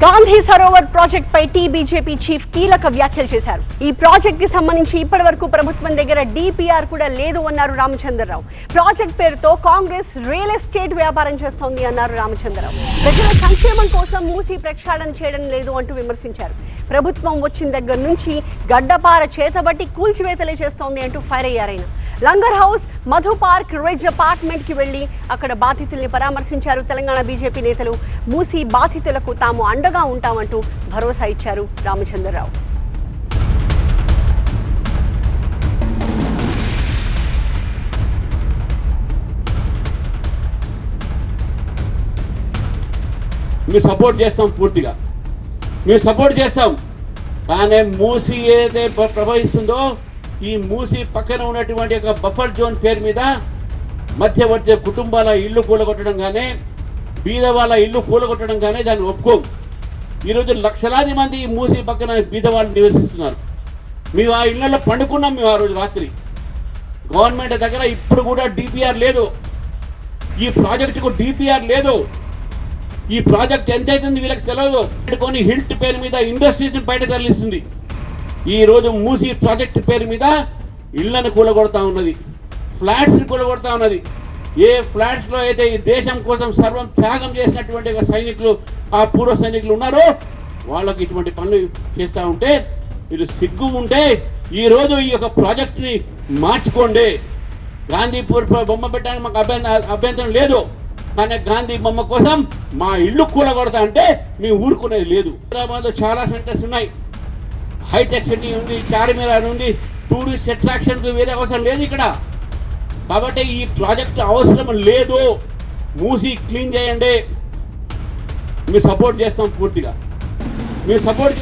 Gandhi Sarovar project పై TBJP chief కీలక వ్యాఖ్యలు చేశారు. ఈ ప్రాజెక్ట్ కి సంబంధించి ఇప్పటివరకు ప్రభుత్వం దగ్గర డిపిఆర్ కూడా లేదు అన్నారు రామచంద్రరావు. ప్రాజెక్ట్ పేరుతో కాంగ్రెస్ రియల్ ఎస్టేట్ వ్యాపారం చేస్తోంది అన్నారు రామచంద్రరావు. ప్రజల సంక్షేమం కోసం మూసి ప్రక్షాళన చేయడం లేదు అంటూ విమర్శించారు. ప్రభుత్వం వచ్చిన దగ్గర నుంచి గడ్డపార చేతబట్టి కూల్చివేతలే చేస్తోంది అంటూ ఫైర్ అయ్యారైన. Langar Houz, Madhu park, ridge apartment కి వెళ్లి అక్కడ బాధితుల్ని పరామర్శించారు. తెలంగాణ బీజేపీ నేతలు మూసి బాధితులకు తాము అండగా ఉంటామంటూ భరోసా ఇచ్చారు రామచంద్రరావు. మేము సపోర్ట్ చేస్తాం, పూర్తిగా మేము సపోర్ట్ చేస్తాం. కానీ మూసి ఏదైతే ప్రవహిస్తుందో ఈ మూసి పక్కన ఉన్నటువంటి ఒక బఫర్ జోన్ పేరు మీద మధ్యవర్తి కుటుంబాల ఇల్లు కూలగొట్టడం కానీ, బీద వాళ్ళ ఇల్లు కూలగొట్టడం కానీ దాన్ని ఒప్పుకోం. ఈరోజు లక్షలాది మంది ఈ మూసి పక్కన బీద వాళ్ళు నివసిస్తున్నారు. మేము ఆ ఇళ్లలో పండుకున్నాం. మేము ఆ రోజు రాత్రి గవర్నమెంట్ దగ్గర ఇప్పుడు కూడా డిపిఆర్ లేదు. ఈ ప్రాజెక్టుకు డిపిఆర్ లేదు. ఈ ప్రాజెక్ట్ ఎంత అవుతుంది వీళ్ళకి తెలియదు. కొన్ని హిల్ట్ పేరు మీద ఇండస్ట్రీస్ని బయట తరలిస్తుంది. ఈరోజు మూసి ప్రాజెక్టు పేరు మీద ఇళ్లను కూలగొడతా ఉన్నది, ఫ్లాట్స్ని కూలగొడతా ఉన్నది. ఏ ఫ్లాట్స్లో అయితే ఈ దేశం కోసం సర్వం త్యాగం చేసినటువంటి సైనికులు, ఆ పూర్వ సైనికులు ఉన్నారో వాళ్ళకి ఇటువంటి పనులు చేస్తూ ఉంటే మీరు సిగ్గు ఉంటే ఈరోజు ఈ యొక్క ప్రాజెక్ట్ని మార్చుకోండి. గాంధీపూర్ బొమ్మ పెట్టడానికి మాకు అభ్యంతరం లేదు. కానీ గాంధీ బొమ్మ కోసం మా ఇల్లు కూలగొడతా అంటే మేము ఊరుకునేది లేదు. హైదరాబాద్లో చాలా సెంటర్స్ ఉన్నాయి. హైటెక్ సిటీ ఉంది, చార్మినార్ ఉంది. టూరిస్ట్ అట్రాక్షన్కి వేరే అవసరం లేదు ఇక్కడ. కాబట్టి ఈ ప్రాజెక్ట్ అవసరం లేదు. మూసి క్లీన్ చేయండి. మేము సపోర్ట్ చేస్తాం, పూర్తిగా మేము సపోర్ట్